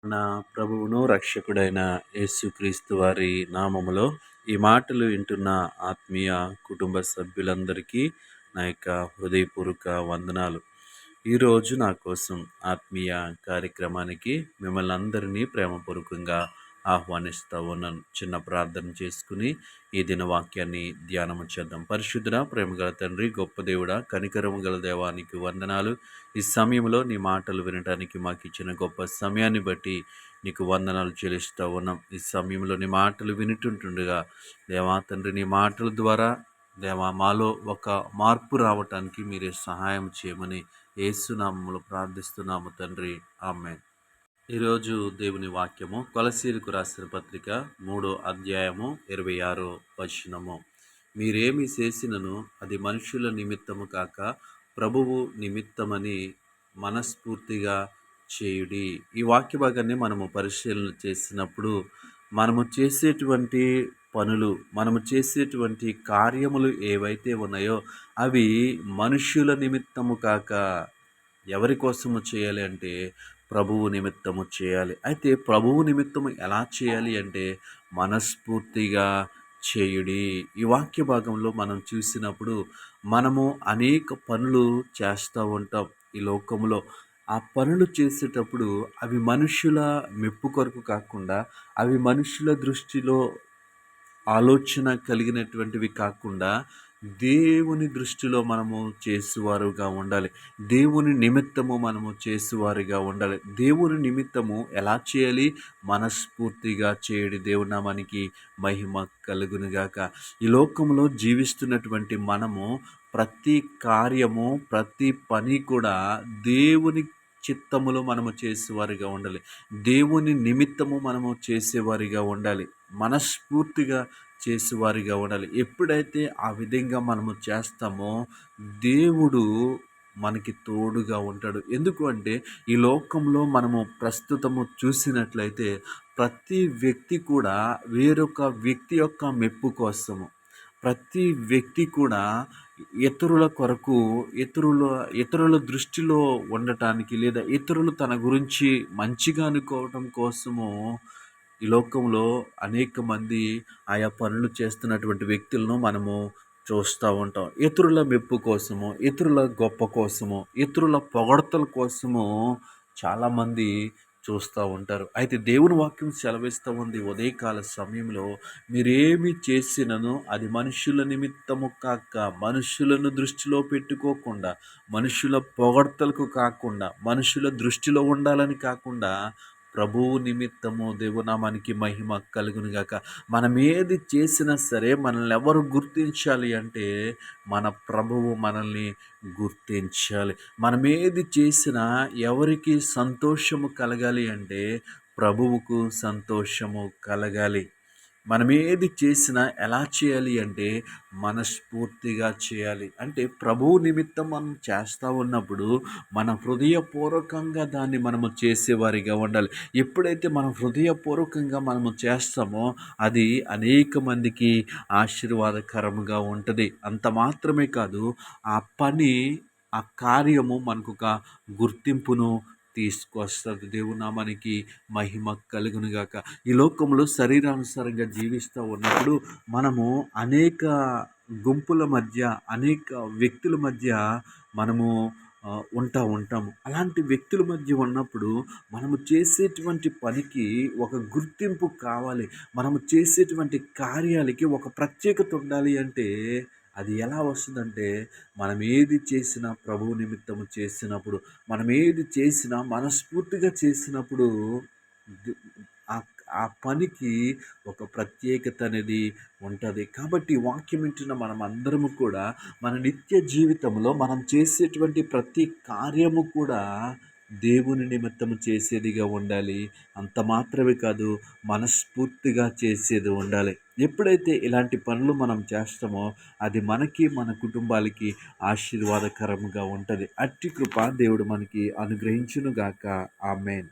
నా ప్రభువును రక్షకుడైన యేసుక్రీస్తు వారి నామములో ఈ మాటలు వింటున్న ఆత్మీయ కుటుంబ సభ్యులందరికీ నా యొక్క హృదయపూర్వక వందనాలు. ఈరోజు నా కోసం ఆత్మీయ కార్యక్రమానికి మిమ్మల్ని అందరినీ ప్రేమపూర్వకంగా ఆహ్వానిస్తూ ఉన్నాను. చిన్న ప్రార్థన చేసుకుని ఈ దిన వాక్యాన్ని ధ్యానము చేద్దాం. పరిశుద్ధుడా, ప్రేమగల తండ్రి, గొప్ప దేవుడా, కనికరము గల దేవానికి వందనాలు. ఈ సమయంలో నీ మాటలు వినటానికి మాకు ఇచ్చిన గొప్ప సమయాన్ని బట్టి నీకు వందనాలు చెల్లిస్తూ ఉన్నాం. ఈ సమయంలో నీ మాటలు వినుటుంటుండగా దేవా తండ్రి, నీ మాటల ద్వారా దేవా మాలో ఒక మార్పు రావటానికి మీరే సహాయం చేయమని యేసునామములో ప్రార్థిస్తున్నాము తండ్రి. ఆమేన్. ఈరోజు దేవుని వాక్యము కొలసీలకు రాసిన పత్రిక 3వ అధ్యాయము 26వ వచనము. మీరేమి చేసినను అది మనుషుల నిమిత్తము కాక ప్రభువు నిమిత్తమని మనస్ఫూర్తిగా చేయుడి. ఈ వాక్య భాగాన్ని మనము పరిశీలన చేసినప్పుడు మనము చేసేటువంటి పనులు, మనము చేసేటువంటి కార్యములు ఏవైతే ఉన్నాయో అవి మనుష్యుల నిమిత్తము కాక ఎవరి కోసము చేయాలి అంటే ప్రభువు నిమిత్తము చేయాలి. అయితే ప్రభువు నిమిత్తము ఎలా చేయాలి అంటే మనస్ఫూర్తిగా చేయుడి. ఈ వాక్య భాగంలో మనం చూసినప్పుడు మనము అనేక పనులు చేస్తూ ఉంటాం ఈ లోకంలో. ఆ పనులు చేసేటప్పుడు అవి మనుషుల మెప్పు కొరకు కాకుండా, అవి మనుషుల దృష్టిలో ఆలోచన కలిగినటువంటివి కాకుండా దేవుని దృష్టిలో మనము చేసేవారుగా ఉండాలి. దేవుని నిమిత్తము మనము చేసేవారిగా ఉండాలి. దేవుని నిమిత్తము ఎలా చేయాలి? మనస్ఫూర్తిగా చేయడి. దేవుని నామానికి మహిమ కలుగునుగాక. ఈ లోకంలో జీవిస్తున్నటువంటి మనము ప్రతి కార్యము, ప్రతి పని కూడా దేవుని చిత్తములో మనము చేసేవారిగా ఉండాలి. దేవుని నిమిత్తము మనము చేసేవారిగా ఉండాలి. మనస్ఫూర్తిగా చేసేవారిగా ఉండాలి. ఎప్పుడైతే ఆ విధంగా మనము చేస్తామో దేవుడు మనకి తోడుగా ఉంటాడు. ఎందుకు అంటే ఈ లోకంలో మనము ప్రస్తుతము చూసినట్లయితే ప్రతి వ్యక్తి కూడా వేరొక వ్యక్తి యొక్క మెప్పు కోసము, ప్రతి వ్యక్తి కూడా ఇతరుల కొరకు, ఇతరుల దృష్టిలో ఉండటానికి, లేదా ఇతరులు తన గురించి మంచిగా అనుకోవటం కోసము ఈ లోకంలో అనేక మంది ఆయా పనులు చేస్తున్నటువంటి వ్యక్తులను మనము చూస్తూ ఉంటాం. ఇతరుల మెప్పు కోసము, ఇతరుల గొప్ప కోసము, ఇతరుల పొగడ్తల కోసము చాలామంది చూస్తూ ఉంటారు. అయితే దేవుని వాక్యం సెలవిస్తూ ఉంది, ఉదయకాల సమయంలో మీరేమి చేసినను అది మనుషుల నిమిత్తము కాక, మనుషులను దృష్టిలో పెట్టుకోకుండా, మనుషుల పొగడ్తలకు కాకుండా, మనుషుల దృష్టిలో ఉండాలని కాకుండా ప్రభువు నిమిత్తము దేవునామానికి మహిమ కలుగునుగాక. మనం ఏది చేసినా సరే మనల్ని ఎవరు గుర్తించాలి అంటే మన ప్రభువు మనల్ని గుర్తించాలి. మనం ఏది చేసినా ఎవరికి సంతోషము కలగాలి అంటే ప్రభువుకు సంతోషము కలగాలి. మనం ఏది చేసినా ఎలా చేయాలి అంటే మనస్ఫూర్తిగా చేయాలి. అంటే ప్రభువు నిమిత్తం మనం చేస్తూ ఉన్నప్పుడు మన హృదయపూర్వకంగా దాన్ని మనము చేసేవారిగా ఉండాలి. ఎప్పుడైతే మనం హృదయపూర్వకంగా మనము చేస్తామో అది అనేక మందికి ఆశీర్వాదకరముగా ఉంటుంది. అంత మాత్రమే కాదు, ఆ పని, ఆ కార్యము మనకు ఒక గుర్తింపును తీసుకొస్తుంది. దేవుని నామానికి మహిమ కలుగునుగాక. ఈ లోకంలో శరీరానుసారంగా జీవిస్తూ ఉన్నప్పుడు మనము అనేక గుంపుల మధ్య, అనేక వ్యక్తుల మధ్య మనము ఉంటాము. అలాంటి వ్యక్తుల మధ్య ఉన్నప్పుడు మనము చేసేటువంటి పనికి ఒక గుర్తింపు కావాలి. మనము చేసేటువంటి కార్యాలకి ఒక ప్రత్యేకత ఉండాలి అంటే అది ఎలా వస్తుందంటే మనం ఏది చేసినా ప్రభువు నిమిత్తము చేసినప్పుడు, మనం ఏది చేసినా మనస్ఫూర్తిగా చేసినప్పుడు ఆ ఆ పనికి ఒక ప్రత్యేకత అనేది ఉంటుంది. కాబట్టి వాక్యం వింటున్న మనం అందరము కూడా మన నిత్య జీవితంలో మనం చేసేటువంటి ప్రతి కార్యము కూడా దేవుని నిమిత్తము చేసేదిగా ఉండాలి. అంత మాత్రమే కాదు, మనస్ఫూర్తిగా చేసేది ఉండాలి. ఎప్పుడైతే ఇలాంటి పనులు మనం చేస్తామో అది మనకి, మన కుటుంబాలకి ఆశీర్వాదకరంగా ఉంటుంది. అట్టి కృప దేవుడు మనకి అనుగ్రహించునుగాక. ఆమేన్.